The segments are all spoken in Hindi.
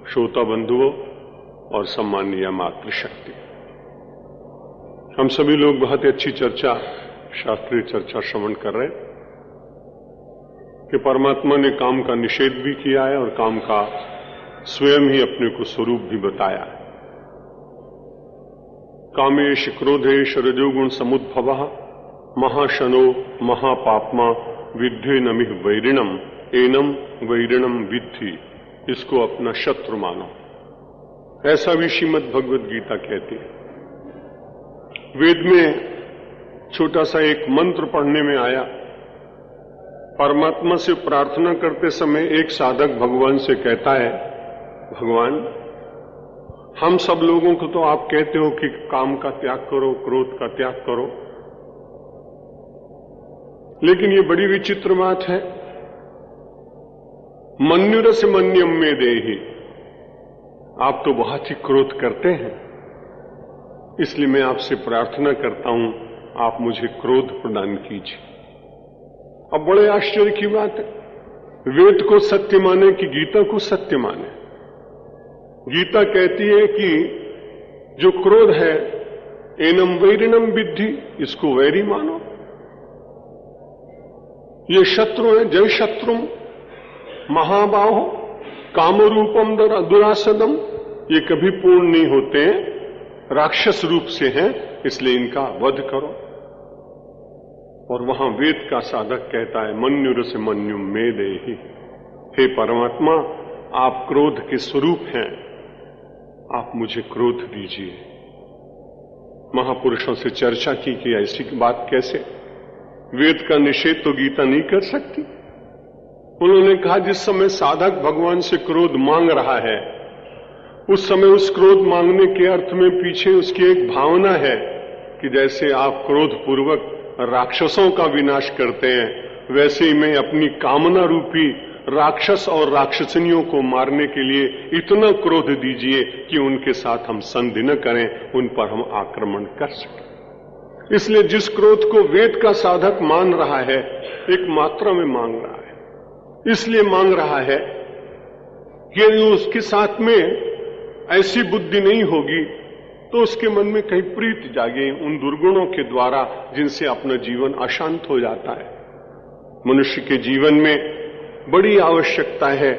श्रोता बंधुओं और सम्मानीय मातृशक्ति, हम सभी लोग बहुत ही अच्छी चर्चा, शास्त्रीय चर्चा श्रवण कर रहे हैं कि परमात्मा ने काम का निषेध भी किया है और काम का स्वयं ही अपने को स्वरूप भी बताया है। कामेश क्रोधेश रजोगुण समुद्भवः महाशनो महापापमा विद्धे नमिह वैरिणम एनम वैरिणम विद्धि, इसको अपना शत्रु मानो। ऐसा भी श्रीमद् भगवद गीता कहती है। वेद में छोटा सा एक मंत्र पढ़ने में आया, परमात्मा से प्रार्थना करते समय एक साधक भगवान से कहता है, भगवान हम सब लोगों को तो आप कहते हो कि काम का त्याग करो, क्रोध का त्याग करो, लेकिन ये बड़ी विचित्र बात है, मन्युरस मन्यम में देहि, आप तो बहुत ही क्रोध करते हैं, इसलिए मैं आपसे प्रार्थना करता हूं आप मुझे क्रोध प्रदान कीजिए। अब बड़े आश्चर्य की बात है, वेद को सत्य माने कि गीता को सत्य माने। गीता कहती है कि जो क्रोध है एनम वैरिणम विद्धि, इसको वैरी मानो। ये शत्रु है, जय शत्रु महाबाहो कामरूपम दुरासदम, ये कभी पूर्ण नहीं होते हैं, राक्षस रूप से हैं, इसलिए इनका वध करो। और वहां वेद का साधक कहता है, मन्युरस मन्युम मे देहि, हे परमात्मा आप क्रोध के स्वरूप हैं, आप मुझे क्रोध दीजिए। महापुरुषों से चर्चा की कि ऐसी बात कैसे, वेद का निषेध तो गीता नहीं कर सकती। उन्होंने कहा जिस समय साधक भगवान से क्रोध मांग रहा है, उस समय उस क्रोध मांगने के अर्थ में पीछे उसकी एक भावना है कि जैसे आप क्रोध पूर्वक राक्षसों का विनाश करते हैं, वैसे ही मैं अपनी कामना रूपी राक्षस और राक्षसनियों को मारने के लिए इतना क्रोध दीजिए कि उनके साथ हम संधि न करें, उन पर हम आक्रमण कर सकें। इसलिए जिस क्रोध को वेद का साधक मान रहा है, एक मात्रा में मांग रहा है। इसलिए मांग रहा है कि यदि उसके साथ में ऐसी बुद्धि नहीं होगी तो उसके मन में कहीं प्रीति जागे उन दुर्गुणों के द्वारा जिनसे अपना जीवन अशांत हो जाता है। मनुष्य के जीवन में बड़ी आवश्यकता है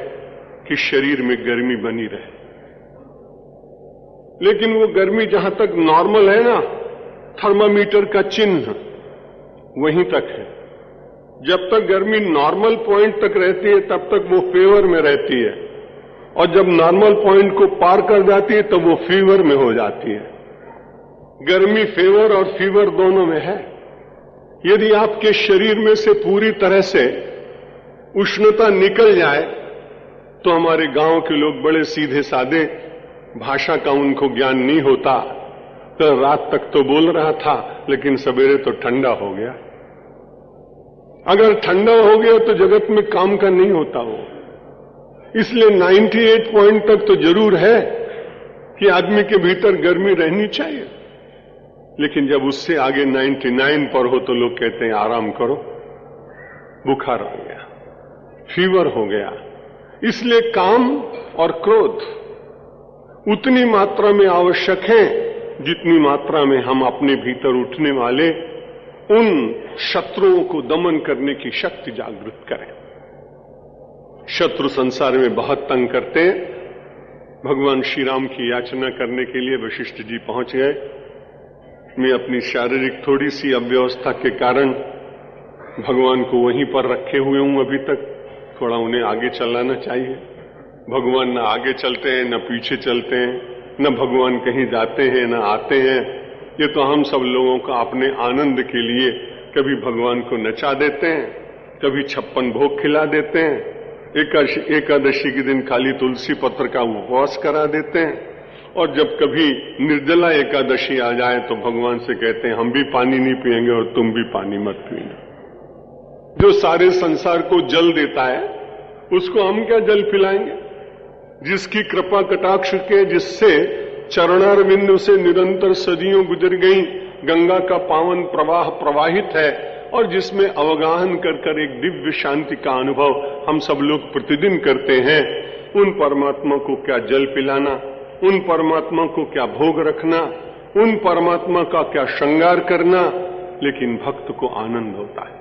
कि शरीर में गर्मी बनी रहे, लेकिन वो गर्मी जहां तक नॉर्मल है ना, थर्मामीटर का चिन्ह वहीं तक है। जब तक गर्मी नॉर्मल पॉइंट तक रहती है तब तक वो फेवर में रहती है, और जब नॉर्मल पॉइंट को पार कर जाती है तब वो फीवर में हो जाती है। गर्मी फेवर और फीवर दोनों में है। यदि आपके शरीर में से पूरी तरह से उष्णता निकल जाए तो हमारे गांव के लोग बड़े सीधे साधे, भाषा का उनको ज्ञान नहीं होता, तो रात तक तो बोल रहा था लेकिन सवेरे तो ठंडा हो गया। अगर ठंडा हो गया तो जगत में काम का नहीं होता हो। इसलिए 98 पॉइंट तक तो जरूर है कि आदमी के भीतर गर्मी रहनी चाहिए, लेकिन जब उससे आगे 99 पर हो तो लोग कहते हैं आराम करो, बुखार आ गया, फीवर हो गया। इसलिए काम और क्रोध उतनी मात्रा में आवश्यक है जितनी मात्रा में हम अपने भीतर उठने वाले उन शत्रुओं को दमन करने की शक्ति जागृत करें। शत्रु संसार में बहुत तंग करते हैं। भगवान श्री राम की याचना करने के लिए वशिष्ठ जी पहुंच गए। मैं अपनी शारीरिक थोड़ी सी अव्यवस्था के कारण भगवान को वहीं पर रखे हुए हूं अभी तक, थोड़ा उन्हें आगे चलाना चाहिए। भगवान न आगे चलते हैं न पीछे चलते हैं, न भगवान कहीं जाते हैं न आते हैं। ये तो हम सब लोगों का अपने आनंद के लिए कभी भगवान को नचा देते हैं, कभी 56 भोग खिला देते हैं, एकादशी के दिन खाली तुलसी पत्र का उपवास करा देते हैं, और जब कभी निर्जला एकादशी आ जाए तो भगवान से कहते हैं हम भी पानी नहीं पिएंगे और तुम भी पानी मत पीना। जो सारे संसार को जल देता है उसको हम क्या जल पिलाएंगे? जिसकी कृपा कटाक्ष के, जिससे चरणारविंद से निरंतर सदियों गुजर गई गंगा का पावन प्रवाह प्रवाहित है, और जिसमें अवगाहन कर एक दिव्य शांति का अनुभव हम सब लोग प्रतिदिन करते हैं, उन परमात्मा को क्या जल पिलाना, उन परमात्मा को क्या भोग रखना, उन परमात्मा का क्या श्रृंगार करना, लेकिन भक्त को आनंद होता है।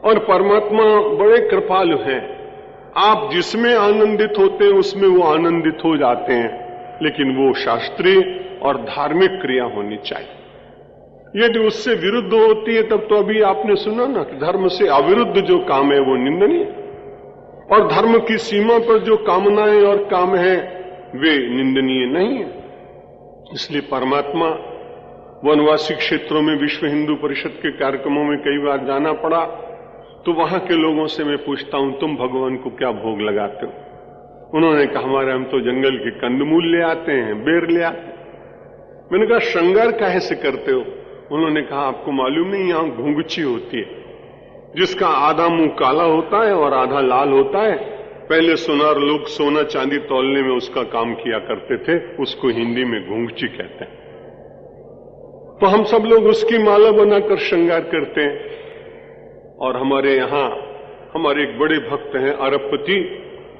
और परमात्मा बड़े कृपालु हैं, आप जिसमें आनंदित होते हैं उसमें वो आनंदित हो जाते हैं, लेकिन वो शास्त्रीय और धार्मिक क्रिया होनी चाहिए। यदि उससे विरुद्ध होती है तब तो अभी आपने सुना ना कि धर्म से अविरुद्ध जो काम है वो निंदनीय, और धर्म की सीमा पर जो कामनाएं और काम है वे निंदनीय नहीं है। इसलिए परमात्मा वनवासी क्षेत्रों में विश्व हिंदू परिषद के कार्यक्रमों में कई बार जाना पड़ा तो वहां के लोगों से मैं पूछता हूं, तुम भगवान को क्या भोग लगाते हो? उन्होंने कहा, हमारे हम तो जंगल के कंदमूल ले आते हैं, बेर ले आते हैं। मैंने कहा, श्रृंगार काहे से करते हो? उन्होंने कहा, आपको मालूम नहीं, यहां घुंघची होती है जिसका आधा मुंह काला होता है और आधा लाल होता है। पहले सुनार लोग सोना चांदी तौलने में उसका काम किया करते थे, उसको हिंदी में घुंघची कहते हैं। तो हम सब लोग उसकी माला बनाकर श्रृंगार करते हैं। और हमारे यहां हमारे एक बड़े भक्त हैं अरबपति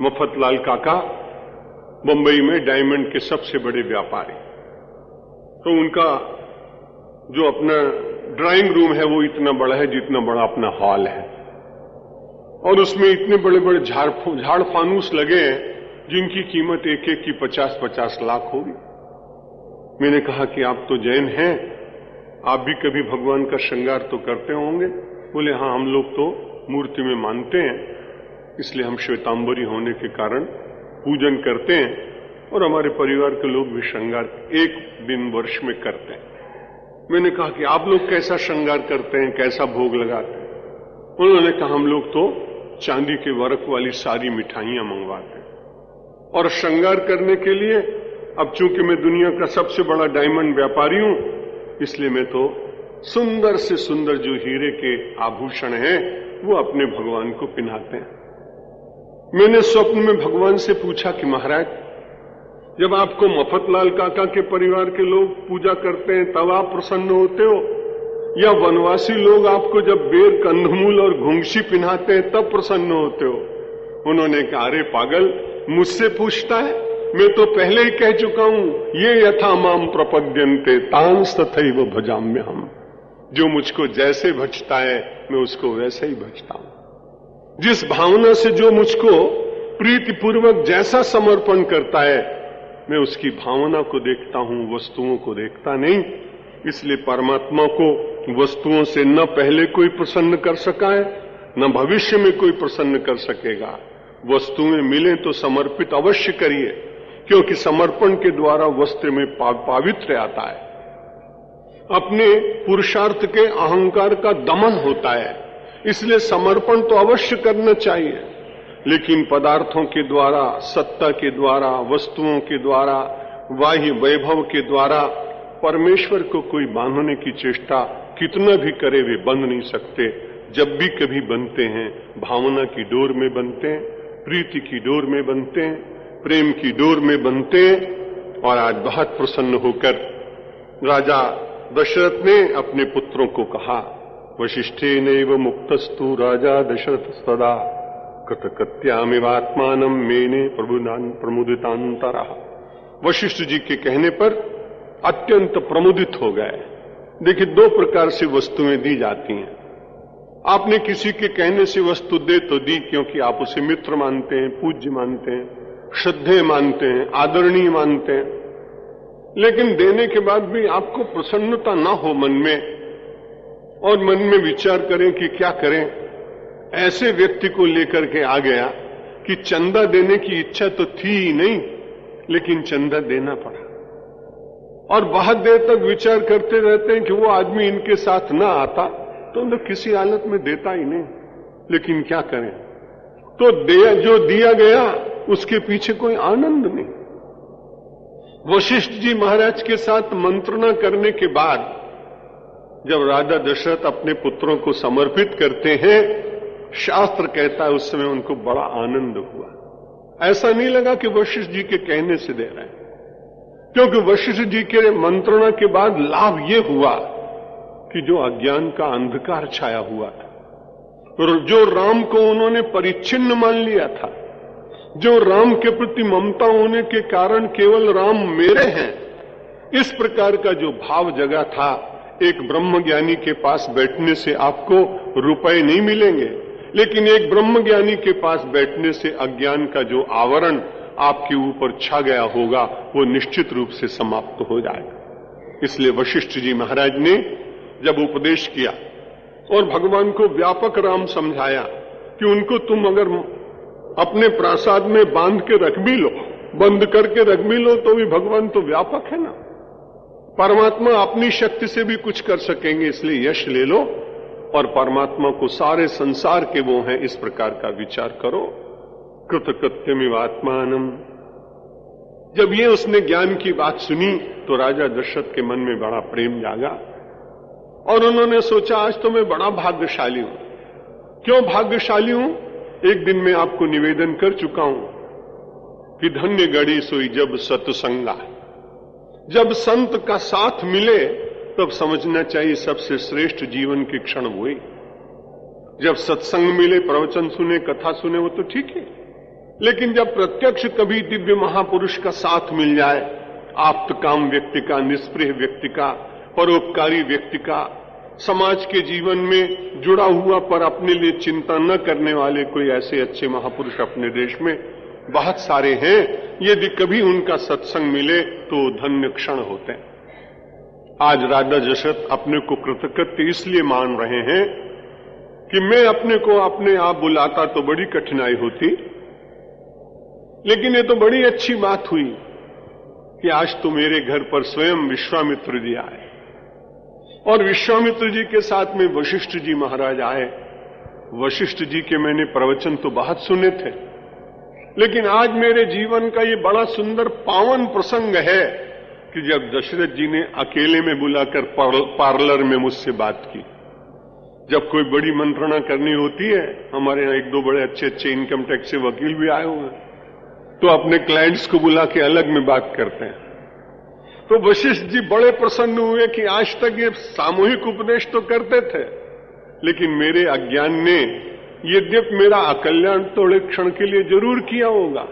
मफतलाल काका, मुंबई में डायमंड के सबसे बड़े व्यापारी। तो उनका जो अपना ड्राइंग रूम है वो इतना बड़ा है जितना बड़ा अपना हॉल है, और उसमें इतने बड़े बड़े झाड़ फानूस लगे हैं जिनकी कीमत एक एक की 50-50 लाख होगी। मैंने कहा कि आप तो जैन हैं, आप भी कभी भगवान का श्रृंगार तो करते होंगे? बोले, हाँ, हम लोग तो मूर्ति में मानते हैं, इसलिए हम श्वेतांबरी होने के कारण पूजन करते हैं, और हमारे परिवार के लोग भी श्रृंगार एक दिन वर्ष में करते हैं। मैंने कहा कि आप लोग कैसा श्रृंगार करते हैं, कैसा भोग लगाते हैं? उन्होंने कहा, हम लोग तो चांदी के वर्क वाली सारी मिठाइयां मंगवाते हैं, और श्रृंगार करने के लिए अब चूंकि मैं दुनिया का सबसे बड़ा डायमंड व्यापारी हूं, इसलिए मैं तो सुंदर से सुंदर जो हीरे के आभूषण हैं वो अपने भगवान को पहनाते हैं। मैंने स्वप्न में भगवान से पूछा कि महाराज, जब आपको मफतलाल काका के परिवार के लोग पूजा करते हैं तब आप प्रसन्न होते हो, या वनवासी लोग आपको जब बेर, कंदमूल और घुंघची पहनाते हैं तब प्रसन्न होते हो? उन्होंने कहा, अरे पागल, मुझसे पूछता है? मैं तो पहले ही कह चुका हूं, ये यथा माम प्रपद्यन्ते तांस तथैव भजाम्यहम्। जो मुझको जैसे भजता है मैं उसको वैसे ही भजता हूं। जिस भावना से जो मुझको प्रीतिपूर्वक जैसा समर्पण करता है मैं उसकी भावना को देखता हूं, वस्तुओं को देखता नहीं। इसलिए परमात्मा को वस्तुओं से न पहले कोई प्रसन्न कर सका है, न भविष्य में कोई प्रसन्न कर सकेगा। वस्तुएं मिले तो समर्पित अवश्य करिए, क्योंकि समर्पण के द्वारा वस्त्र में पावित्र्य आता है। अपने पुरुषार्थ के अहंकार का दमन होता है, इसलिए समर्पण तो अवश्य करना चाहिए, लेकिन पदार्थों के द्वारा, सत्ता के द्वारा, वस्तुओं के द्वारा, बाह्य वैभव के द्वारा परमेश्वर को कोई बांधने की चेष्टा कितना भी करे वे बंध नहीं सकते। जब भी कभी बनते हैं भावना की डोर में बनते हैं, प्रीति की डोर में बनते हैं, प्रेम की डोर में बनते हैं। और आज बहुत प्रसन्न होकर राजा दशरथ ने अपने पुत्रों को कहा, वशिष्ठेनैव मुक्तस्तु राजा दशरथ सदा कृतकृत्यामिवात्मानं मेने प्रमुदितांतरः। वशिष्ठ जी के कहने पर अत्यंत प्रमुदित हो गए। देखिए, दो प्रकार से वस्तुएं दी जाती हैं। आपने किसी के कहने से वस्तु दे तो दी, क्योंकि आप उसे मित्र मानते हैं, पूज्य मानते हैं, श्रद्धेय मानते हैं, आदरणीय मानते हैं। लेकिन देने के बाद भी आपको प्रसन्नता ना हो मन में, और मन में विचार करें कि क्या करें। ऐसे व्यक्ति को लेकर के आ गया कि चंदा देने की इच्छा तो थी ही नहीं, लेकिन चंदा देना पड़ा। और बहुत देर तक विचार करते रहते हैं कि वो आदमी इनके साथ ना आता तो उन्हें किसी हालत में देता ही नहीं, लेकिन क्या करें। तो जो दिया गया उसके पीछे कोई आनंद नहीं। वशिष्ठ जी महाराज के साथ मंत्रणा करने के बाद जब राजा दशरथ अपने पुत्रों को समर्पित करते हैं, शास्त्र कहता है उस समय उनको बड़ा आनंद हुआ। ऐसा नहीं लगा कि वशिष्ठ जी के कहने से दे रहे हैं, क्योंकि वशिष्ठ जी के मंत्रणा के बाद लाभ यह हुआ कि जो अज्ञान का अंधकार छाया हुआ था, और जो राम को उन्होंने परिच्छिन्न मान लिया था, जो राम के प्रति ममता होने के कारण केवल राम मेरे हैं, इस प्रकार का जो भाव जगा था, एक ब्रह्मज्ञानी के पास बैठने से आपको रुपए नहीं मिलेंगे, लेकिन एक ब्रह्मज्ञानी के पास बैठने से अज्ञान का जो आवरण आपके ऊपर छा गया होगा वो निश्चित रूप से समाप्त हो जाएगा। इसलिए वशिष्ठ जी महाराज ने जब उपदेश किया और भगवान को व्यापक राम समझाया कि उनको तुम अगर अपने प्रासाद में बांध के रख भी लो, बंद करके रख भी लो, तो भी भगवान तो व्यापक है ना। परमात्मा अपनी शक्ति से भी कुछ कर सकेंगे, इसलिए यश ले लो और परमात्मा को सारे संसार के वो हैं, इस प्रकार का विचार करो। कृतकृत्यमिवात्मानम। जब ये उसने ज्ञान की बात सुनी तो राजा दशरथ के मन में बड़ा प्रेम जागा और उन्होंने सोचा आज तो मैं बड़ा भाग्यशाली हूं। क्यों भाग्यशाली हूं? एक दिन मैं आपको निवेदन कर चुका हूं कि धन्य गड़ी सोई जब सत्संगा। जब संत का साथ मिले तब समझना चाहिए सबसे श्रेष्ठ जीवन के क्षण हुए। जब सत्संग मिले, प्रवचन सुने, कथा सुने, वो तो ठीक है, लेकिन जब प्रत्यक्ष कभी दिव्य महापुरुष का साथ मिल जाए, आप्तकाम व्यक्ति का, निष्प्रिय व्यक्ति का, परोपकारी व्यक्ति का, समाज के जीवन में जुड़ा हुआ पर अपने लिए चिंता न करने वाले कोई ऐसे अच्छे महापुरुष अपने देश में बहुत सारे हैं। यदि कभी उनका सत्संग मिले तो धन्य क्षण होते हैं। आज राजा दशरथ अपने को कृतकृत्य इसलिए मान रहे हैं कि मैं अपने को अपने आप बुलाता तो बड़ी कठिनाई होती, लेकिन ये तो बड़ी अच्छी बात हुई कि आज तो मेरे घर पर स्वयं विश्वामित्र जी आए और विश्वामित्र जी के साथ में वशिष्ठ जी महाराज आए। वशिष्ठ जी के मैंने प्रवचन तो बहुत सुने थे, लेकिन आज मेरे जीवन का ये बड़ा सुंदर पावन प्रसंग है कि जब दशरथ जी ने अकेले में बुलाकर पार्लर में मुझसे बात की। जब कोई बड़ी मंत्रणा करनी होती है, हमारे यहां एक दो बड़े अच्छे अच्छे इनकम टैक्स से वकील भी आए हुए हैं, तो अपने क्लाइंट्स को बुला के अलग में बात करते हैं। तो वशिष्ठ जी बड़े प्रसन्न हुए कि आज तक ये सामूहिक उपदेश तो करते थे, लेकिन मेरे अज्ञान ने यद्यपि मेरा अकल्याण थोड़े क्षण के लिए जरूर किया होगा,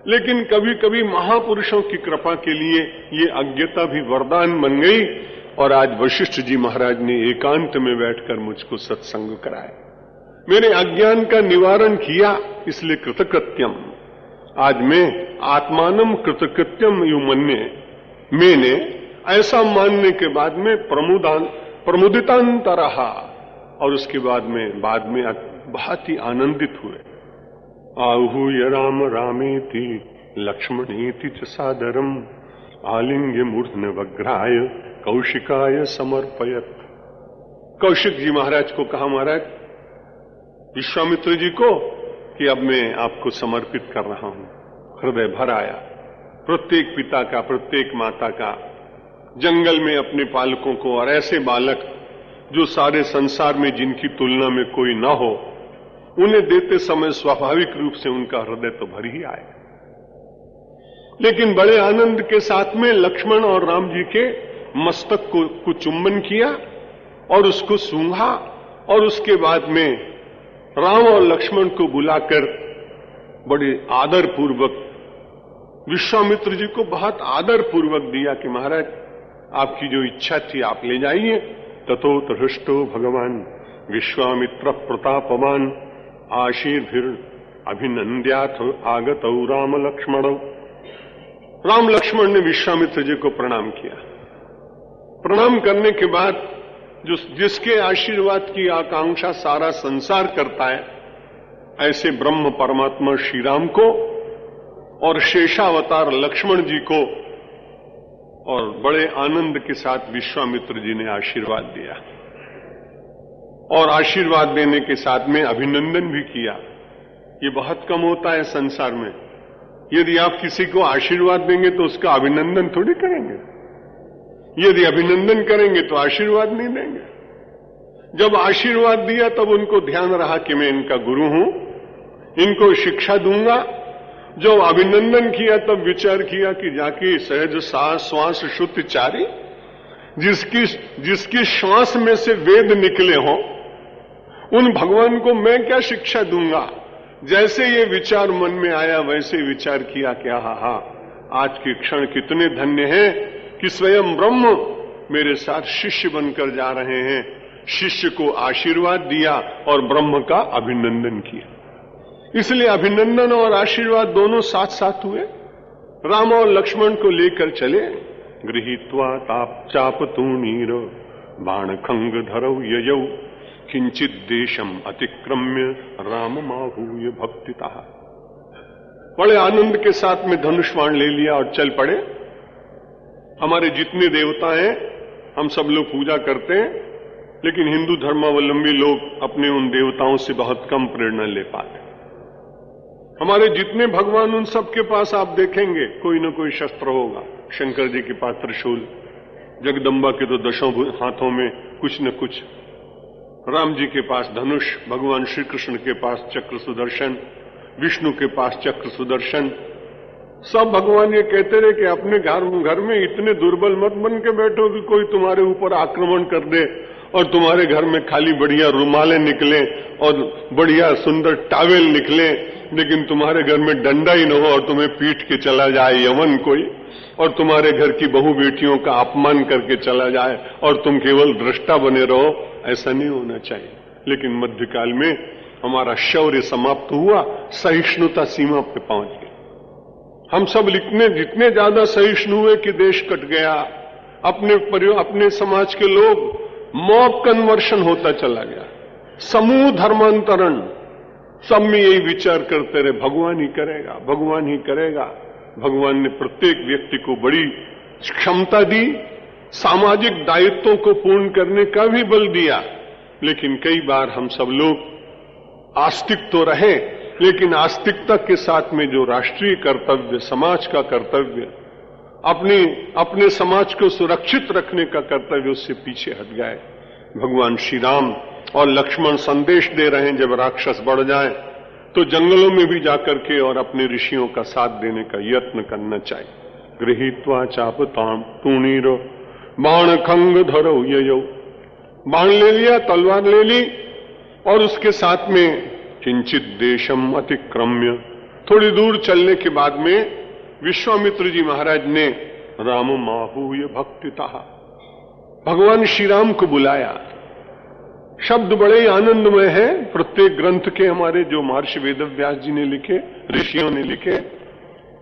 लेकिन कभी कभी महापुरुषों की कृपा के लिए ये अज्ञता भी वरदान बन गई और आज वशिष्ठ जी महाराज ने एकांत में बैठकर मुझको सत्संग कराया, मेरे अज्ञान का निवारण किया। इसलिए कृतकृत्यम। आज मैं आत्मानम कृतकृत्यम युमन्ये, मैंने ऐसा मानने के बाद में प्रमुदितांतरः, और उसके बाद में बहुत ही आनंदित हुए। आहूय राम रामेति लक्ष्मणेति च सादरम आलिंग्य मूर्धन वग्राय कौशिकाय समर्पयत। कौशिक जी महाराज को कहा, महाराज विश्वामित्र जी को, कि अब मैं आपको समर्पित कर रहा हूं। हृदय भर आया प्रत्येक पिता का, प्रत्येक माता का, जंगल में अपने पालकों को, और ऐसे बालक जो सारे संसार में जिनकी तुलना में कोई ना हो, उन्हें देते समय स्वाभाविक रूप से उनका हृदय तो भर ही आए। लेकिन बड़े आनंद के साथ में लक्ष्मण और राम जी के मस्तक को चुंबन किया और उसको सूंघा, और उसके बाद में राम और लक्ष्मण को बुलाकर बड़े आदर पूर्वक विश्वामित्र जी को बहुत आदर पूर्वक दिया कि महाराज आपकी जो इच्छा थी आप ले जाइए। ततोतहृष्टो भगवान विश्वामित्र प्रतापवान आशीर्भिर अभिनंद्याथ आगतौ राम लक्ष्मण। राम लक्ष्मण ने विश्वामित्र जी को प्रणाम किया। प्रणाम करने के बाद जिसके आशीर्वाद की आकांक्षा सारा संसार करता है, ऐसे ब्रह्म परमात्मा श्री राम को और शेषावतार लक्ष्मण जी को, और बड़े आनंद के साथ विश्वामित्र जी ने आशीर्वाद दिया, और आशीर्वाद देने के साथ में अभिनंदन भी किया। ये बहुत कम होता है संसार में। यदि आप किसी को आशीर्वाद देंगे तो उसका अभिनंदन थोड़ी करेंगे, यदि अभिनंदन करेंगे तो आशीर्वाद नहीं देंगे। जब आशीर्वाद दिया तब उनको ध्यान रहा कि मैं इनका गुरु हूं, इनको शिक्षा दूंगा। जब अभिनंदन किया तब विचार किया कि जाके सहज श्वास शुद्ध चारी, जिसकी श्वास में से वेद निकले हों, उन भगवान को मैं क्या शिक्षा दूंगा। जैसे ये विचार मन में आया वैसे विचार किया कि हा आज के क्षण कितने धन्य हैं कि स्वयं ब्रह्म मेरे साथ शिष्य बनकर जा रहे हैं। शिष्य को आशीर्वाद दिया और ब्रह्म का अभिनंदन किया। इसलिए अभिनंदन और आशीर्वाद दोनों साथ साथ हुए। राम और लक्ष्मण को लेकर चले। गृहीत्वा ताप चाप तूणीर बाण खंग धरौ ययौ किंचित देशम अतिक्रम्य राम माहूय भक्तिता। बड़े आनंद के साथ में धनुष बाण ले लिया और चल पड़े। हमारे जितने देवता हैं हम सब लोग पूजा करते हैं, लेकिन हिंदू धर्मावलंबी लोग अपने उन देवताओं से बहुत कम प्रेरणा ले पाते। हमारे जितने भगवान उन सब के पास आप देखेंगे कोई न कोई शस्त्र होगा। शंकर जी के पास त्रिशूल, जगदम्बा के तो दशों हाथों में कुछ न कुछ, राम जी के पास धनुष, भगवान श्री कृष्ण के पास चक्र सुदर्शन, विष्णु के पास चक्र सुदर्शन। सब भगवान ये कहते रहे कि अपने घर में इतने दुर्बल मत बन के बैठो कि कोई तुम्हारे ऊपर आक्रमण कर दे और तुम्हारे घर में खाली बढ़िया रुमालें निकले और बढ़िया सुंदर टावेल निकले, लेकिन तुम्हारे घर में डंडा ही न हो और तुम्हें पीट के चला जाए यमन कोई, और तुम्हारे घर की बहु बेटियों का अपमान करके चला जाए और तुम केवल दृष्टा बने रहो। ऐसा नहीं होना चाहिए। लेकिन मध्यकाल में हमारा शौर्य समाप्त हुआ, सहिष्णुता सीमा पे पहुंच गई। हम सब जितने ज्यादा सहिष्णु हुए कि देश कट गया। अपने समाज के लोग मॉब कन्वर्शन होता चला गया, समूह धर्मांतरण। सब में यही विचार करते रहे भगवान ही करेगा, भगवान ही करेगा। भगवान ने प्रत्येक व्यक्ति को बड़ी क्षमता दी, सामाजिक दायित्वों को पूर्ण करने का भी बल दिया। लेकिन कई बार हम सब लोग आस्तिक तो रहे, लेकिन आस्तिकता के साथ में जो राष्ट्रीय कर्तव्य, समाज का कर्तव्य, अपने समाज को सुरक्षित रखने का कर्तव्य, उससे पीछे हट गए। भगवान श्री राम और लक्ष्मण संदेश दे रहे हैं, जब राक्षस बढ़ जाए तो जंगलों में भी जाकर के और अपने ऋषियों का साथ देने का यत्न करना चाहिए। गृहीत्वा चापताम तूणीरो बाण खंग धरो ययौ। बाण ले लिया, तलवार ले ली, और उसके साथ में किंचित देशम अतिक्रम्य। थोड़ी दूर चलने के बाद में विश्वामित्र जी महाराज ने राम माहूय भक्तिता, भगवान श्री राम को बुलाया। शब्द बड़े ही आनंदमय है। प्रत्येक ग्रंथ के हमारे जो महर्षि वेदव्यास जी ने लिखे, ऋषियों ने लिखे,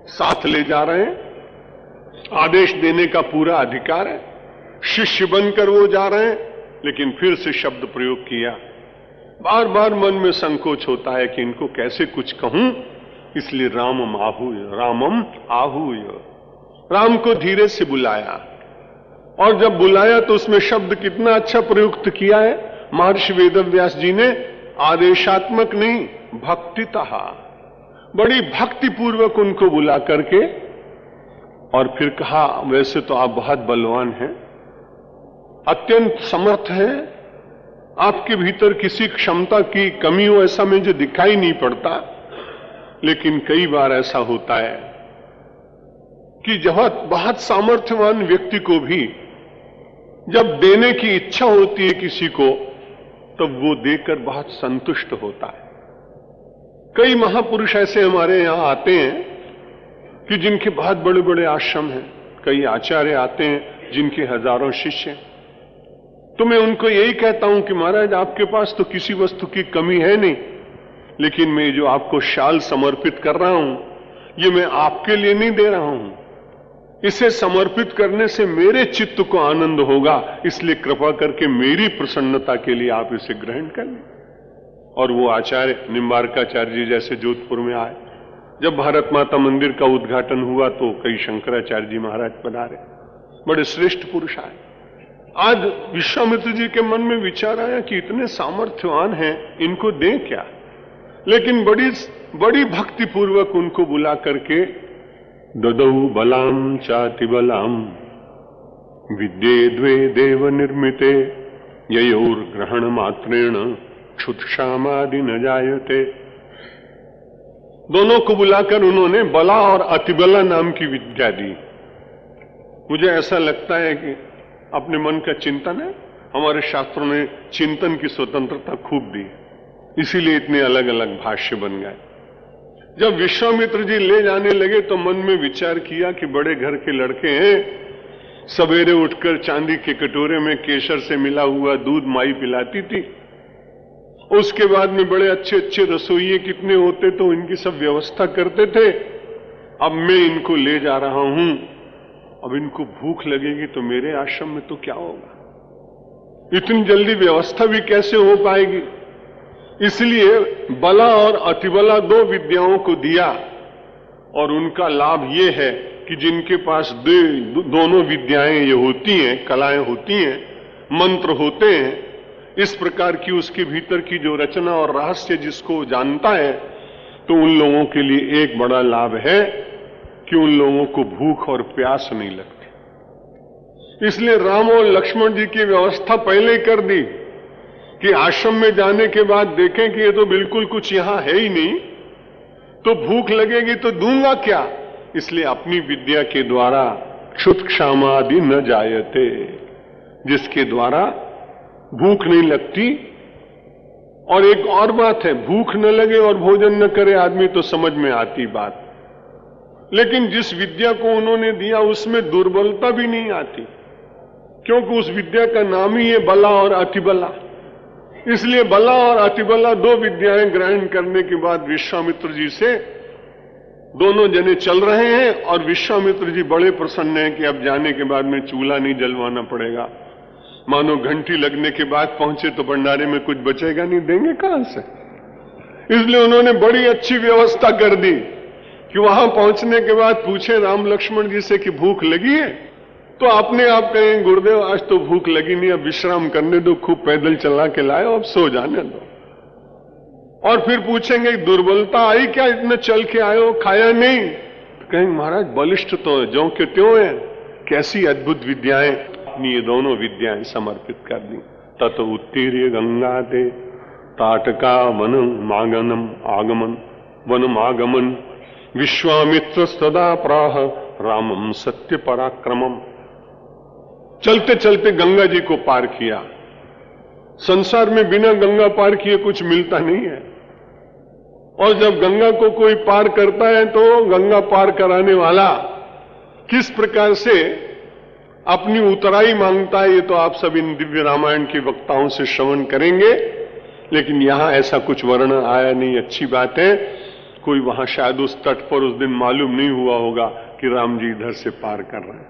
साथ ले जा रहे हैं। आदेश देने का पूरा अधिकार है। शिष्य बनकर वो जा रहे हैं, लेकिन फिर से शब्द प्रयोग किया। बार बार मन में संकोच होता है कि इनको कैसे कुछ कहूं, इसलिए रामम आहूय, राम को धीरे से बुलाया। और जब बुलाया तो उसमें शब्द कितना अच्छा प्रयुक्त किया है महर्षि वेदव्यास जी ने। आदेशात्मक नहीं, भक्तितः, बड़ी भक्ति पूर्वक उनको बुला करके, और फिर कहा वैसे तो आप बहुत बलवान हैं, अत्यंत समर्थ हैं, आपके भीतर किसी क्षमता की कमी हो ऐसा मुझे दिखाई नहीं पड़ता। लेकिन कई बार ऐसा होता है कि बहुत सामर्थ्यवान व्यक्ति को भी जब देने की इच्छा होती है किसी को, तब वो देकर बहुत संतुष्ट होता है। कई महापुरुष ऐसे हमारे यहां आते हैं कि जिनके बहुत बड़े बड़े आश्रम हैं। कई आचार्य आते हैं जिनके हजारों शिष्य हैं। तो मैं उनको यही कहता हूं कि महाराज आपके पास तो किसी वस्तु की कमी है नहीं, लेकिन मैं जो आपको शाल समर्पित कर रहा हूं, ये मैं आपके लिए नहीं दे रहा हूं। इसे समर्पित करने से मेरे चित्त को आनंद होगा, इसलिए कृपा करके मेरी प्रसन्नता के लिए आप इसे ग्रहण कर लें। और वो आचार्य निम्बारकाचार्य जी जैसे जोधपुर में आए, जब भारत माता मंदिर का उद्घाटन हुआ तो कई शंकराचार्य जी महाराज पधारे, बड़े श्रेष्ठ पुरुष आए। आज विश्वामित्र जी के मन में विचार आया कि इतने सामर्थ्यवान हैं, इनको दें क्या। लेकिन बड़ी भक्ति पूर्वक उनको बुला करके ददौ बलाम चाति बलाम विद्ये द्वे देव निर्मिते ययोर ग्रहण मात्रेण क्षुत्क्षामादि न जायते। दोनों को बुलाकर उन्होंने बला और अतिबला नाम की विद्या दी। मुझे ऐसा लगता है कि अपने मन का चिंतन है, हमारे शास्त्रों ने चिंतन की स्वतंत्रता खूब दी, इसीलिए इतने अलग अलग भाष्य बन गए। जब विश्वामित्र जी ले जाने लगे तो मन में विचार किया कि बड़े घर के लड़के हैं, सवेरे उठकर चांदी के कटोरे में केसर से मिला हुआ दूध माई पिलाती थी, उसके बाद में बड़े अच्छे अच्छे रसोइये कितने होते तो इनकी सब व्यवस्था करते थे। अब मैं इनको ले जा रहा हूं, अब इनको भूख लगेगी तो मेरे आश्रम में तो क्या होगा, इतनी जल्दी व्यवस्था भी कैसे हो पाएगी। इसलिए बला और अतिबला दो विद्याओं को दिया, और उनका लाभ ये है कि जिनके पास दोनों विद्याएं ये होती हैं, कलाएं होती हैं, मंत्र होते हैं, इस प्रकार की उसके भीतर की जो रचना और रहस्य जिसको जानता है, तो उन लोगों के लिए एक बड़ा लाभ है कि उन लोगों को भूख और प्यास नहीं लगती। इसलिए राम और लक्ष्मण जी की व्यवस्था पहले ही कर दी कि आश्रम में जाने के बाद देखें कि ये तो बिल्कुल कुछ यहां है ही नहीं, तो भूख लगेगी तो दूंगा क्या। इसलिए अपनी विद्या के द्वारा क्षुत क्षामादि न जायते, जिसके द्वारा भूख नहीं लगती। और एक और बात है, भूख न लगे और भोजन न करे आदमी तो समझ में आती बात, लेकिन जिस विद्या को उन्होंने दिया उसमें दुर्बलता भी नहीं आती, क्योंकि उस विद्या का नाम ही है बला और अतिबला। इसलिए बला और अतिबला दो विद्याएं ग्रहण करने के बाद विश्वामित्र जी से दोनों जने चल रहे हैं, और विश्वामित्र जी बड़े प्रसन्न हैं कि अब जाने के बाद में चूल्हा नहीं जलवाना पड़ेगा। मानो घंटी लगने के बाद पहुंचे तो भंडारे में कुछ बचेगा नहीं, देंगे कहां से। इसलिए उन्होंने बड़ी अच्छी व्यवस्था कर दी कि वहां पहुंचने के बाद पूछे राम लक्ष्मण जी से कि भूख लगी है, तो अपने आप कहें गुरुदेव आज तो भूख लगी नहीं, अब विश्राम करने दो, खूब पैदल चला के लाए, अब सो जाने दो। और फिर पूछेंगे दुर्बलता आई क्या, इतना चल के आए हो, खाया नहीं, तो कहेंगे महाराज बलिष्ठ तो है, ज्यों के त्यों है, कैसी अद्भुत विद्याएं। अपनी ये दोनों विद्याएं समर्पित कर दी। तत उत्तीर्य गंगा दे ताटका वन मागनम आगमन वनम आगमन विश्वामित्र सदा प्राह रामम सत्य पराक्रमम। चलते चलते गंगा जी को पार किया। संसार में बिना गंगा पार किए कुछ मिलता नहीं है, और जब गंगा को कोई पार करता है तो गंगा पार कराने वाला किस प्रकार से अपनी उतराई मांगता है, ये तो आप सब इन दिव्य रामायण के वक्ताओं से श्रवण करेंगे, लेकिन यहां ऐसा कुछ वर्णन आया नहीं। अच्छी बात है, कोई वहां शायद उस तट पर उस दिन मालूम नहीं हुआ होगा कि राम जी इधर से पार कर रहे हैं,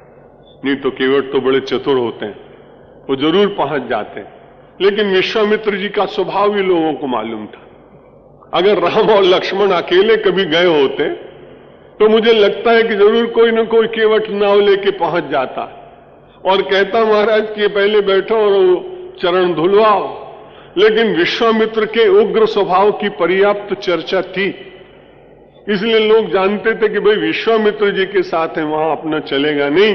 नहीं तो केवट तो बड़े चतुर होते हैं, वो जरूर पहुंच जाते हैं। लेकिन विश्वामित्र जी का स्वभाव ही लोगों को मालूम था। अगर राम और लक्ष्मण अकेले कभी गए होते तो मुझे लगता है कि जरूर कोई न कोई केवट नाव लेके पहुंच जाता और कहता महाराज कि पहले बैठो और चरण धुलवाओ। लेकिन विश्वामित्र के उग्र स्वभाव की पर्याप्त चर्चा थी, इसलिए लोग जानते थे कि भाई विश्वामित्र जी के साथ है, वहां अपना चलेगा नहीं।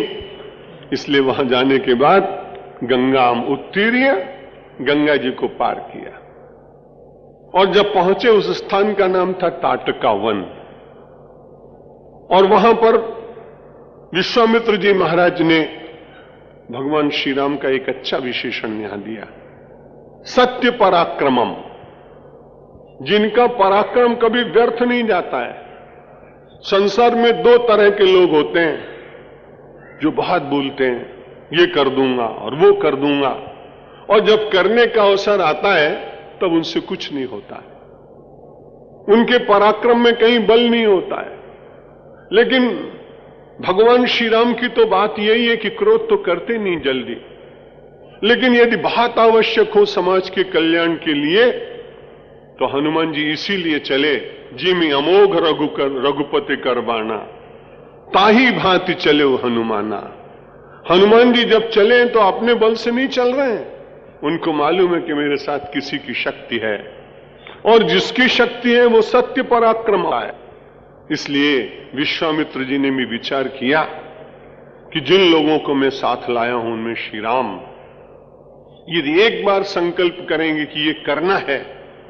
इसलिए वहां जाने के बाद गंगाम उत्तीर्य, गंगा जी को पार किया, और जब पहुंचे उस स्थान का नाम था ताटका वन, और वहां पर विश्वामित्र जी महाराज ने भगवान श्री राम का एक अच्छा विशेषण यहां दिया, सत्य पराक्रमम। जिनका पराक्रम कभी व्यर्थ नहीं जाता है। संसार में दो तरह के लोग होते हैं, जो बहुत बोलते हैं ये कर दूंगा और वो कर दूंगा, और जब करने का अवसर आता है तब उनसे कुछ नहीं होता है, उनके पराक्रम में कहीं बल नहीं होता है। लेकिन भगवान श्री राम की तो बात यही है कि क्रोध तो करते नहीं जल्दी, लेकिन यदि बहुत आवश्यक हो समाज के कल्याण के लिए तो हनुमान जी इसीलिए चले, जिमि अमोघ रघुपति करबाना ताही भांति चले वो हनुमाना। हनुमान जी जब चले तो अपने बल से नहीं चल रहे हैं, उनको मालूम है कि मेरे साथ किसी की शक्ति है, और जिसकी शक्ति है वो सत्य पराक्रम है। इसलिए विश्वामित्र जी ने भी विचार किया कि जिन लोगों को मैं साथ लाया हूं उनमें श्री राम, यदि एक बार संकल्प करेंगे कि ये करना है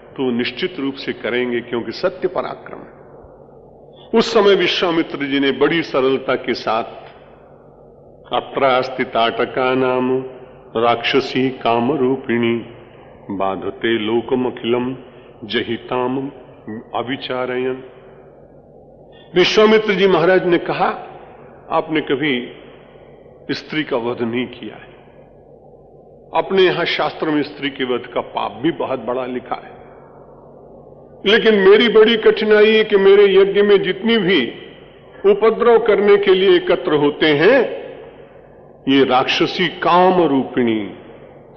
तो निश्चित रूप से करेंगे, क्योंकि सत्य पराक्रम है। उस समय विश्वामित्र जी ने बड़ी सरलता के साथ अत्रास्ति ताटका नाम राक्षसी काम रूपिणी बाधते लोकमखिलम जहिताम अविचारयन। विश्वामित्र जी महाराज ने कहा, आपने कभी स्त्री का वध नहीं किया है। अपने यहां शास्त्र में स्त्री के वध का पाप भी बहुत बड़ा लिखा है, लेकिन मेरी बड़ी कठिनाई है कि मेरे यज्ञ में जितनी भी उपद्रव करने के लिए एकत्र होते हैं, ये राक्षसी काम रूपिणी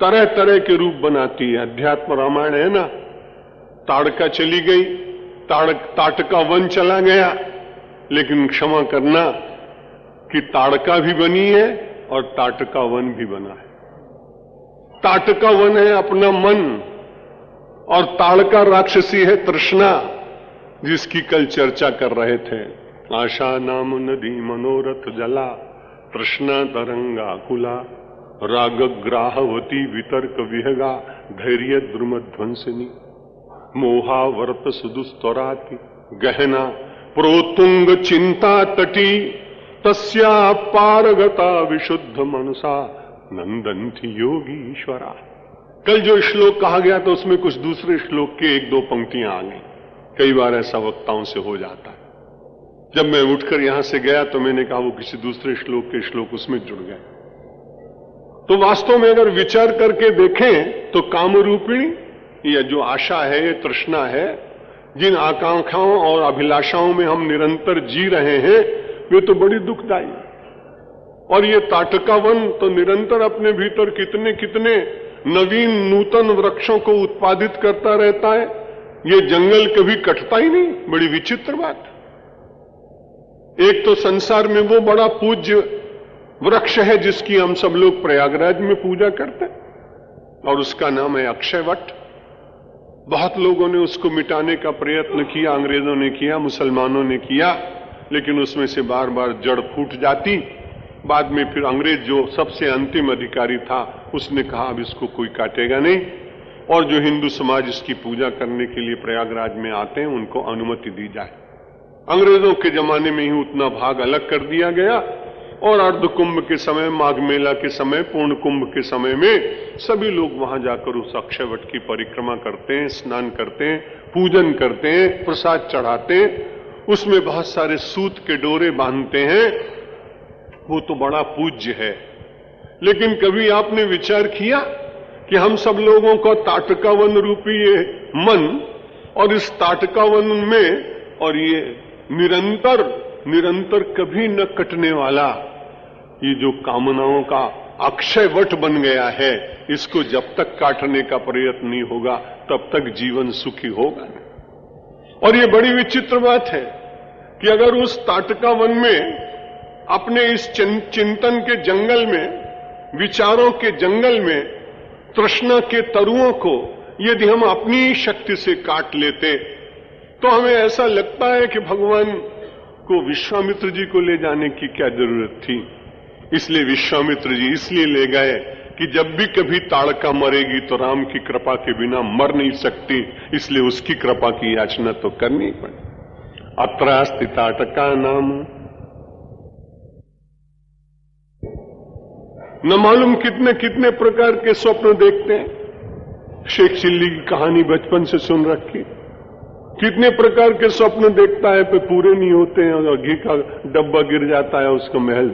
तरह तरह के रूप बनाती है। अध्यात्म रामायण है ना, ताड़का चली गई, ताटका वन चला गया, लेकिन क्षमा करना कि ताड़का भी बनी है और ताटका वन भी बना है। ताटका वन है अपना मन, और ताड़का राक्षसी है तृष्णा, जिसकी कल चर्चा कर रहे थे। आशा नाम नदी मनोरथ जला, तृष्णा तरंगा कुला, रागग्राहवती वितर्क विहगा, धैर्य द्रुमध्वंसिनी, मोहावर्त सुदुस्तराति गहना, प्रोतुंग चिंता तटी, तस्या पारगता विशुद्ध मनसा, नंदंती योगीश्वरा। कल जो श्लोक कहा गया था उसमें कुछ दूसरे श्लोक के एक दो पंक्तियां आ गई। कई बार ऐसा वक्ताओं से हो जाता है। जब मैं उठकर यहां से गया तो मैंने कहा वो किसी दूसरे श्लोक के श्लोक उसमें जुड़ गए। तो वास्तव में अगर विचार करके देखें तो कामरूपिणी या जो आशा है, ये तृष्णा है, जिन आकांक्षाओं और अभिलाषाओं में हम निरंतर जी रहे हैं, वे तो बड़ी दुखदायी। और ये ताटका वन तो निरंतर अपने भीतर कितने कितने नवीन नूतन वृक्षों को उत्पादित करता रहता है। ये जंगल कभी कटता ही नहीं, बड़ी विचित्र बात। एक तो संसार में वो बड़ा पूज्य वृक्ष है जिसकी हम सब लोग प्रयागराज में पूजा करते हैं, और उसका नाम है अक्षयवट। बहुत लोगों ने उसको मिटाने का प्रयत्न किया, अंग्रेजों ने किया, मुसलमानों ने किया, लेकिन उसमें से बार बार जड़ फूट जाती। बाद में फिर अंग्रेज जो सबसे अंतिम अधिकारी था, उसने कहा अब इसको कोई काटेगा नहीं, और जो हिंदू समाज इसकी पूजा करने के लिए प्रयागराज में आते हैं उनको अनुमति दी जाए। अंग्रेजों के जमाने में ही उतना भाग अलग कर दिया गया, और अर्ध कुंभ के समय, माघ मेला के समय, पूर्ण कुंभ के समय में सभी लोग वहां जाकर उस अक्षयवट की परिक्रमा करते हैं, स्नान करते हैं, पूजन करते हैं, प्रसाद चढ़ाते हैं, उसमें बहुत सारे सूत के डोरे बांधते हैं। वो तो बड़ा पूज्य है। लेकिन कभी आपने विचार किया कि हम सब लोगों का ताटका वन रूपी ये मन, और इस ताटका वन में, और ये निरंतर निरंतर कभी न कटने वाला ये जो कामनाओं का अक्षय वट बन गया है, इसको जब तक काटने का प्रयत्न नहीं होगा तब तक जीवन सुखी होगा नहीं। और ये बड़ी विचित्र बात है कि अगर उस ताटका वन में, अपने इस चिंतन के जंगल में, विचारों के जंगल में, तृष्णा के तरुओं को यदि हम अपनी शक्ति से काट लेते तो हमें ऐसा लगता है कि भगवान को विश्वामित्र जी को ले जाने की क्या जरूरत थी। इसलिए विश्वामित्र जी इसलिए ले गए कि जब भी कभी ताड़का मरेगी तो राम की कृपा के बिना मर नहीं सकती, इसलिए उसकी कृपा की याचना तो करनी पड़ी। अत्रास्ति ताटका नाम। न मालूम कितने कितने प्रकार के स्वप्न देखते हैं। शेख चिल्ली की कहानी बचपन से सुन रखी, कितने प्रकार के स्वप्न देखता है, पे पूरे नहीं होते हैं, और घी का डब्बा गिर जाता है, उसका महल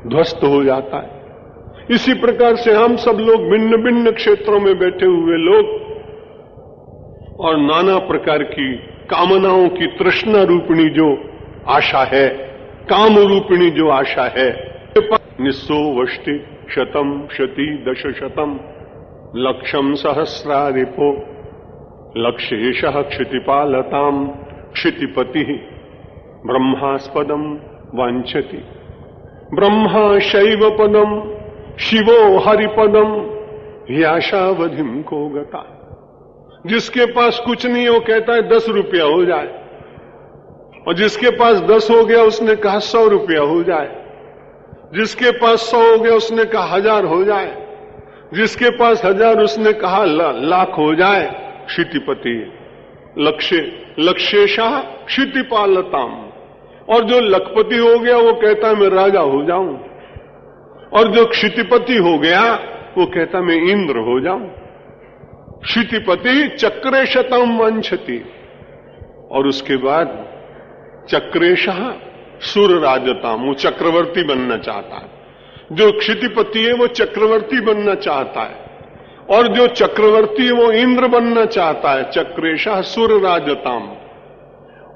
ध्वस्त हो जाता है। इसी प्रकार से हम सब लोग भिन्न भिन्न क्षेत्रों में बैठे हुए लोग, और नाना प्रकार की कामनाओं की तृष्णा रूपिणी जो आशा है, काम रूपिणी जो आशा है, निस्सो वष्टि शतम शती दश शतम लक्षम सहस्रारिपो लक्षेशः क्षितिपालताम क्षितिपति ब्रह्मास्पदम वांछति ब्रह्मा शैव पदम शिवो हरिपदम ह्याशावधिम को गता। जिसके पास कुछ नहीं हो कहता है 10 रुपया हो जाए, और जिसके पास 10 हो गया उसने कहा 100 रुपया हो जाए, जिसके पास 100 हो गया उसने कहा 1000 हो जाए, जिसके पास 1000 उसने कहा लाख हो जाए। क्षितिपति लक्षेशः क्षितिपालताम। और जो लखपति हो गया वो कहता है मैं राजा हो जाऊं, और जो क्षितिपति हो गया वो कहता मैं इंद्र हो जाऊं। क्षितिपति चक्रे शतम वंशति। और उसके बाद चक्रेशः सुरराजताम, वो चक्रवर्ती बनना चाहता है। जो क्षितिपति है वो चक्रवर्ती बनना चाहता है, और जो चक्रवर्ती है वो इंद्र बनना चाहता है। चक्रेशः सुरराजताम,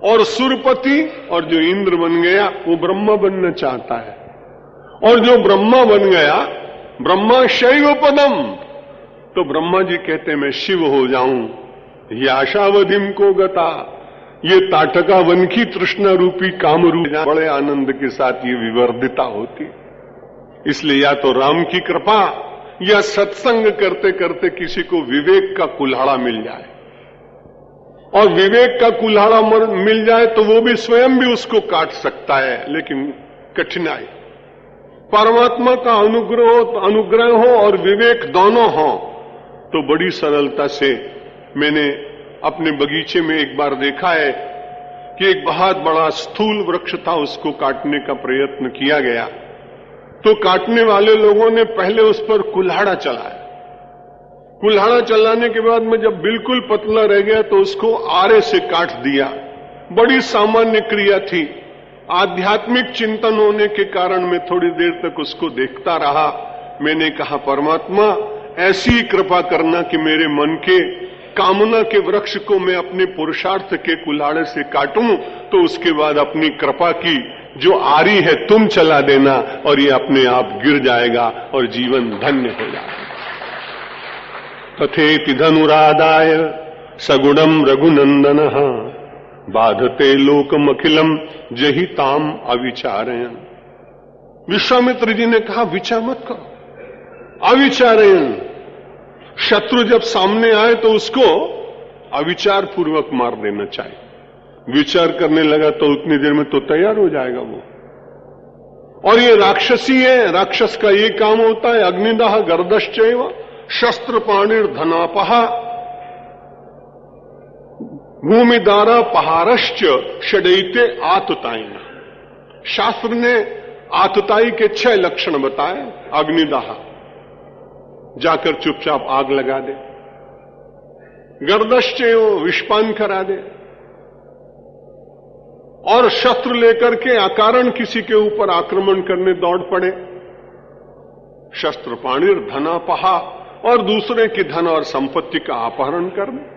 और सुरपति और जो इंद्र बन गया वो ब्रह्मा बनना चाहता है, और जो ब्रह्मा बन गया, ब्रह्मा शैव पदम, तो ब्रह्मा जी कहते मैं शिव हो जाऊं। याशावधिम को गता, ये ताटका वन की तृष्णा रूपी काम रूप बड़े आनंद के साथ ये विवर्धिता होती। इसलिए या तो राम की कृपा या सत्संग करते करते किसी को विवेक का कुल्हाड़ा मिल जाए, और विवेक का कुल्हाड़ा मिल जाए तो वो भी स्वयं भी उसको काट सकता है, लेकिन कठिनाई। परमात्मा का अनुग्रह हो और विवेक दोनों हो तो बड़ी सरलता से। मैंने अपने बगीचे में एक बार देखा है कि एक बहुत बड़ा स्थूल वृक्ष था, उसको काटने का प्रयत्न किया गया, तो काटने वाले लोगों ने पहले उस पर कुल्हाड़ा चलाया। कुल्हाड़ा चलाने के बाद में जब बिल्कुल पतला रह गया तो उसको आरे से काट दिया। बड़ी सामान्य क्रिया थी। आध्यात्मिक चिंतन होने के कारण मैं थोड़ी देर तक उसको देखता रहा। मैंने कहा परमात्मा ऐसी कृपा करना कि मेरे मन के कामना के वृक्ष को मैं अपने पुरुषार्थ के कुल्हाड़े से काटूं, तो उसके बाद अपनी कृपा की जो आरी है तुम चला देना, और ये अपने आप गिर जाएगा और जीवन धन्य हो जाएगा। तथेति धनुरादाय सगुणम रघुनंदनः बाधते लोकमखिलम जहि ताम अविचारयन्। विश्वामित्र जी ने कहा विचार मत करो, अविचारयन्। शत्रु जब सामने आए तो उसको अविचार पूर्वक मार देना चाहिए। विचार करने लगा तो उतनी देर में तो तैयार हो जाएगा वो। और ये राक्षसी है, राक्षस का ये काम होता है अग्निदाह गर्दश्चैव शस्त्र पाणिर धनापहा भूमिदारा पहारश्च षडैते आततायिना। शास्त्र ने आतताई के 6 लक्षण बताए। अग्निदाह, जाकर चुपचाप आग लगा दे। गर्दश्चैव, विषपान करा दे। और शस्त्र लेकर के अकारण किसी के ऊपर आक्रमण करने दौड़ पड़े। शस्त्र पाणिर धनापहा, और दूसरे की धन और संपत्ति का अपहरण कर दे।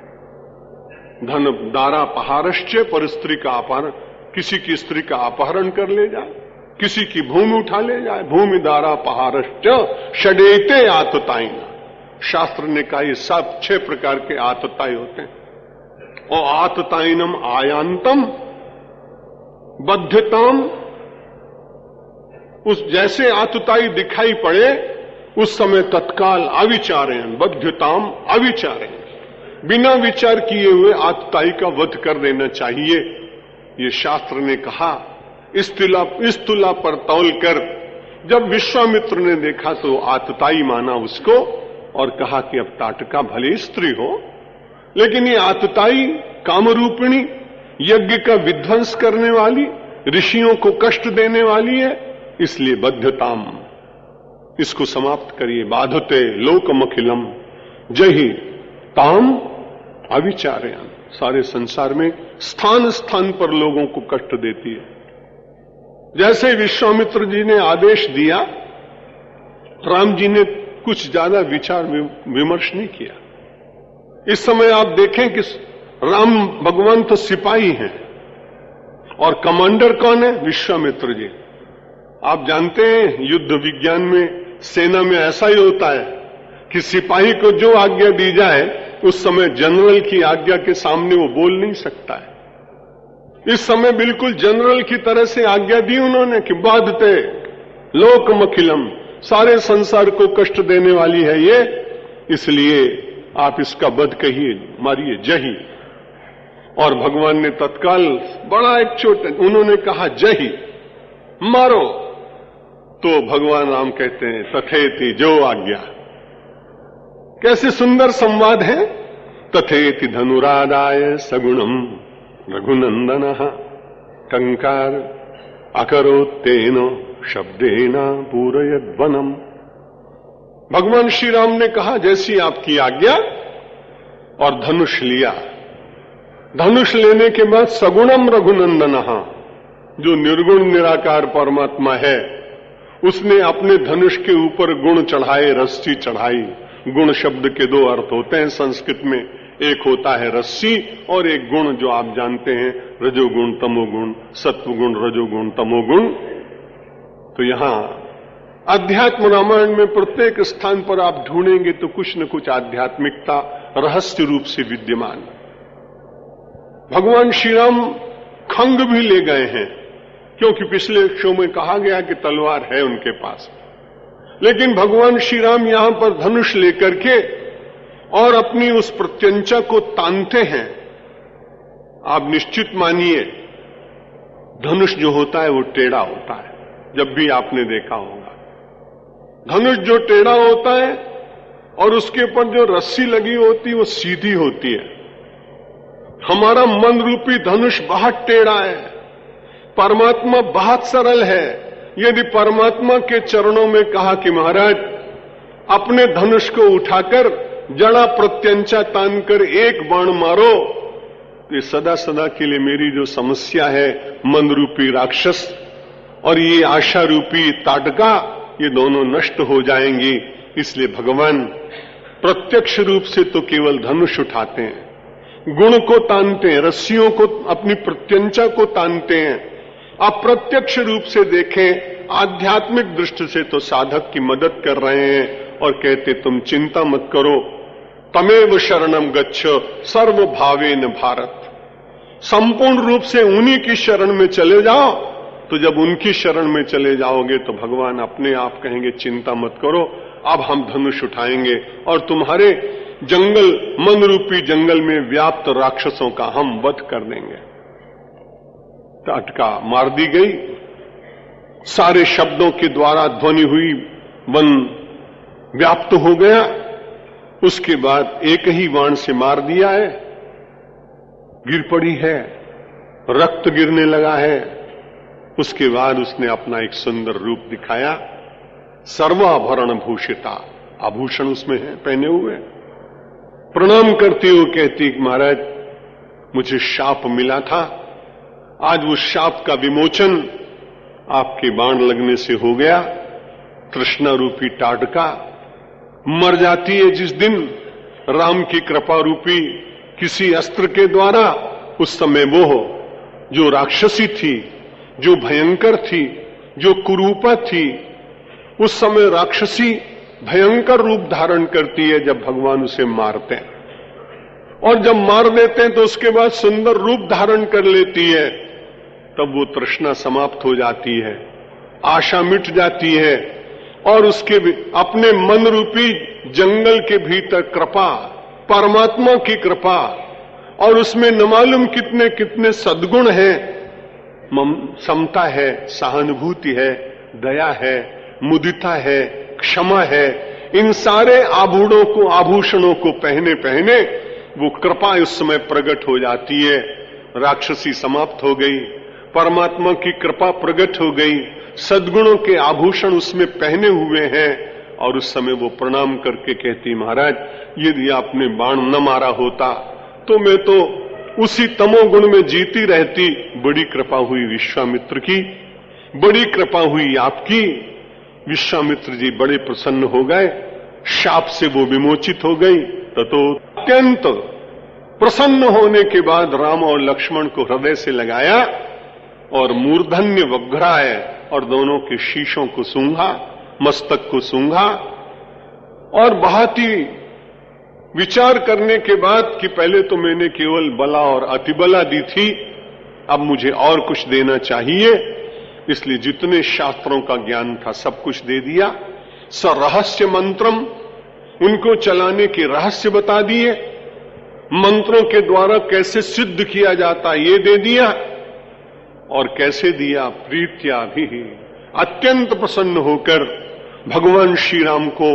धन दारा पहारश्च, पर स्त्री का अपहरण, किसी की स्त्री का अपहरण कर ले जाए, किसी की भूमि उठा ले जाए। भूमि दारा पहारश्च षडेते आततायिना। शास्त्र ने कहा ये सब 6 प्रकार के आतताई होते हैं। और आततायिनम आयांतम बद्धताम, उस जैसे आतताई दिखाई पड़े उस समय तत्काल अविचारेण, बद्धताम अविचारेण, बिना विचार किए हुए आतताई का वध कर देना चाहिए। ये शास्त्र ने कहा। इस तुला पर तौल कर जब विश्वामित्र ने देखा तो आतताई माना उसको, और कहा कि अब ताटका भले स्त्री हो, लेकिन ये आतताई कामरूपिणी, यज्ञ का विध्वंस करने वाली, ऋषियों को कष्ट देने वाली है, इसलिए बद्धताम, इसको समाप्त करिए। बाधते लोकमखिलम जहि ताम अविचारयन्। सारे संसार में स्थान स्थान पर लोगों को कष्ट देती है। जैसे विश्वामित्र जी ने आदेश दिया, राम जी ने कुछ ज्यादा विचार विमर्श नहीं किया। इस समय आप देखें कि राम भगवान तो सिपाही हैं और कमांडर कौन है? विश्वामित्र जी। आप जानते हैं युद्ध विज्ञान में, सेना में ऐसा ही होता है कि सिपाही को जो आज्ञा दी जाए उस समय जनरल की आज्ञा के सामने वो बोल नहीं सकता है। इस समय बिल्कुल जनरल की तरह से आज्ञा दी उन्होंने कि बाधते लोकमखिलम, सारे संसार को कष्ट देने वाली है ये, इसलिए आप इसका वध कहिए, मारिए जही। और भगवान ने तत्काल बड़ा एक छोटे उन्होंने कहा जही, मारो। तो भगवान राम कहते हैं तथेति, जो आज्ञा। कैसे सुंदर संवाद है। तथेति धनुरादाय सगुणम रघुनंदनः कंकार अकरोत्तेन शब्देन पूरयद् वनम। भगवान श्री राम ने कहा जैसी आपकी आज्ञा, और धनुष लिया। धनुष लेने के बाद सगुणम रघुनंदनः, जो निर्गुण निराकार परमात्मा है, उसने अपने धनुष के ऊपर गुण चढ़ाए, रस्सी चढ़ाई। गुण शब्द के दो अर्थ होते हैं संस्कृत में, एक होता है रस्सी और एक गुण जो आप जानते हैं रजोगुण तमोगुण, सत्वगुण रजोगुण तमोगुण। तो यहां अध्यात्म रामायण में प्रत्येक स्थान पर आप ढूंढेंगे तो कुछ न कुछ आध्यात्मिकता रहस्य रूप से विद्यमान। भगवान श्री राम खंग भी ले गए हैं, क्योंकि पिछले शो में कहा गया कि तलवार है उनके पास, लेकिन भगवान श्री राम यहां पर धनुष लेकर के और अपनी उस प्रत्यंचा को तानते हैं। आप निश्चित मानिए, धनुष जो होता है वो टेढ़ा होता है, जब भी आपने देखा होगा। धनुष जो टेढ़ा होता है और उसके ऊपर जो रस्सी लगी होती है वो सीधी होती है। हमारा मन रूपी धनुष बहुत टेढ़ा है, परमात्मा बहुत सरल है। यदि परमात्मा के चरणों में कहा कि महाराज अपने धनुष को उठाकर जड़ा प्रत्यंचा तानकर एक बाण मारो, ये सदा सदा के लिए मेरी जो समस्या है, मन रूपी राक्षस और ये आशा रूपी ताटका, ये दोनों नष्ट हो जाएंगी। इसलिए भगवान प्रत्यक्ष रूप से तो केवल धनुष उठाते हैं, गुण को तानते हैं, रस्सियों को, अपनी प्रत्यंचा को तानते हैं। अप्रत्यक्ष रूप से देखें, आध्यात्मिक दृष्टि से तो साधक की मदद कर रहे हैं और कहते तुम चिंता मत करो, तमेव शरणम गच्छ सर्व भावेन भारत। संपूर्ण रूप से उन्हीं की शरण में चले जाओ। तो जब उनकी शरण में चले जाओगे तो भगवान अपने आप कहेंगे चिंता मत करो, अब हम धनुष उठाएंगे और तुम्हारे जंगल, मन रूपी जंगल में व्याप्त राक्षसों का हम वध कर देंगे। ताटका मार दी गई, सारे शब्दों के द्वारा ध्वनि हुई, वन व्याप्त हो गया। उसके बाद एक ही बाण से मार दिया है, गिर पड़ी है, रक्त गिरने लगा है। उसके बाद उसने अपना एक सुंदर रूप दिखाया, सर्वाभरण भूषिता, आभूषण उसमें है पहने हुए। प्रणाम करती हुए कहती महाराज मुझे शाप मिला था, आज उस शाप का विमोचन आपके बाण लगने से हो गया। तृष्णा रूपी टाटका मर जाती है जिस दिन राम की कृपा रूपी किसी अस्त्र के द्वारा। उस समय वो जो राक्षसी थी, जो भयंकर थी, जो कुरूपा थी, उस समय राक्षसी भयंकर रूप धारण करती है जब भगवान उसे मारते हैं, और जब मार देते हैं तो उसके बाद सुंदर रूप धारण कर लेती है। तब वो तृष्णा समाप्त हो जाती है, आशा मिट जाती है और उसके अपने मन रूपी जंगल के भीतर कृपा, परमात्मा की कृपा, और उसमें न मालूम कितने कितने सद्गुण हैं, समता है, सहानुभूति है, दया है, मुदिता है, क्षमा है। इन सारे आभूषणों को पहने पहने वो कृपा उस समय प्रकट हो जाती है। राक्षसी समाप्त हो गई, परमात्मा की कृपा प्रकट हो गई, सद्गुणों के आभूषण उसमें पहने हुए हैं। और उस समय वो प्रणाम करके कहती महाराज यदि आपने बाण न मारा होता तो मैं तो उसी तमोगुण में जीती रहती। बड़ी कृपा हुई विश्वामित्र की, बड़ी कृपा हुई आपकी। विश्वामित्र जी बड़े प्रसन्न हो गए, शाप से वो विमोचित हो गई। तो अत्यंत प्रसन्न होने के बाद राम और लक्ष्मण को हृदय से लगाया और मूर्धन्य वघ्राए और दोनों के शीशों को सूंघा, मस्तक को सूंघा, और बहुत ही विचार करने के बाद कि पहले तो मैंने केवल बला और अतिबला दी थी, अब मुझे और कुछ देना चाहिए। इसलिए जितने शास्त्रों का ज्ञान था सब कुछ दे दिया। सरहस्य मंत्रम, उनको चलाने के रहस्य बता दिए, मंत्रों के द्वारा कैसे सिद्ध किया जाता ये दे दिया। और कैसे दिया? प्रीत्या भी, अत्यंत प्रसन्न होकर भगवान श्री राम को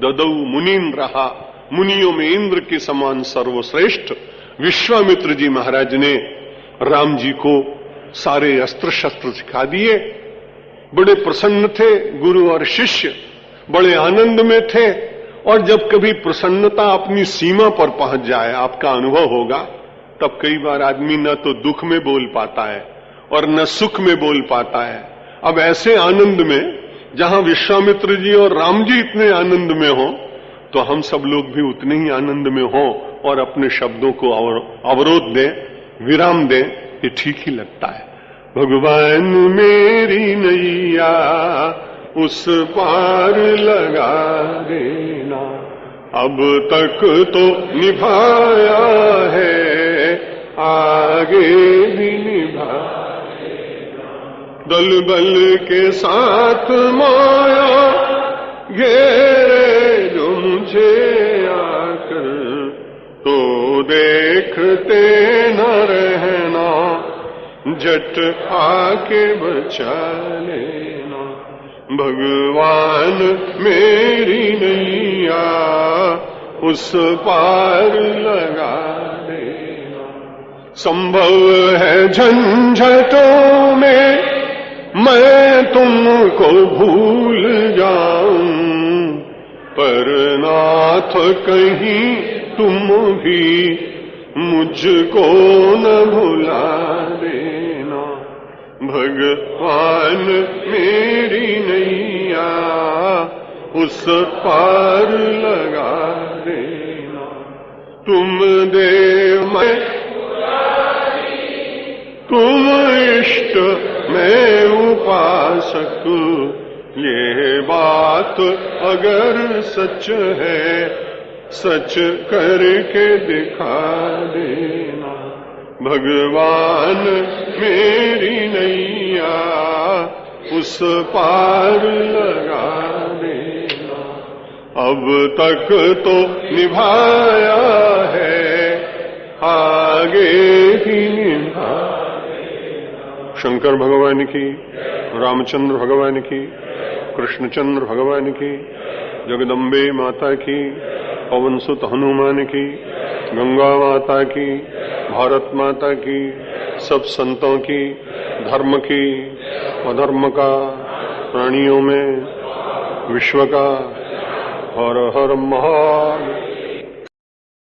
ददौ मुनीन रहा, मुनियों में इंद्र के समान सर्वश्रेष्ठ विश्वामित्र जी महाराज ने राम जी को सारे अस्त्र शस्त्र सिखा दिए। बड़े प्रसन्न थे गुरु और शिष्य, बड़े आनंद में थे। और जब कभी प्रसन्नता अपनी सीमा पर पहुंच जाए, आपका अनुभव होगा, तब कई बार आदमी न तो दुख में बोल पाता है और न सुख में बोल पाता है। अब ऐसे आनंद में जहां विश्वामित्र जी और राम जी इतने आनंद में हो, तो हम सब लोग भी उतने ही आनंद में हो और अपने शब्दों को अवरोध दें, विराम दें, ये ठीक ही लगता है। भगवान मेरी नैया उस पार लगा देना, अब तक तो निभाया है, आगे भी निभा दल बल के साथ माया घेरे जो मुझे आकर, तो देखते न रहना, झट आके बचा लेना। भगवान मेरी नैया उस पार लगा देना। संभव है झंझटों में मैं तुमको भूल जाऊं, पर नाथ कहीं तुम भी मुझको न भुला देना। भगवान मेरी नैया उस पार लगा देना। तुम देव मैं तुम इष्ट मैं उपासक, ये बात अगर सच है, सच करके दिखा देना। भगवान मेरी नैया उस पार लगा देना, अब तक तो निभाया है, आगे ही निभा। शंकर भगवान की, रामचंद्र भगवान की, कृष्णचंद्र भगवान की, जगदम्बे माता की, पवन सुत हनुमान की, गंगा माता की, भारत माता की, सब संतों की, धर्म की, अधर्म का, प्राणियों में, विश्व का। हर हर महादेव।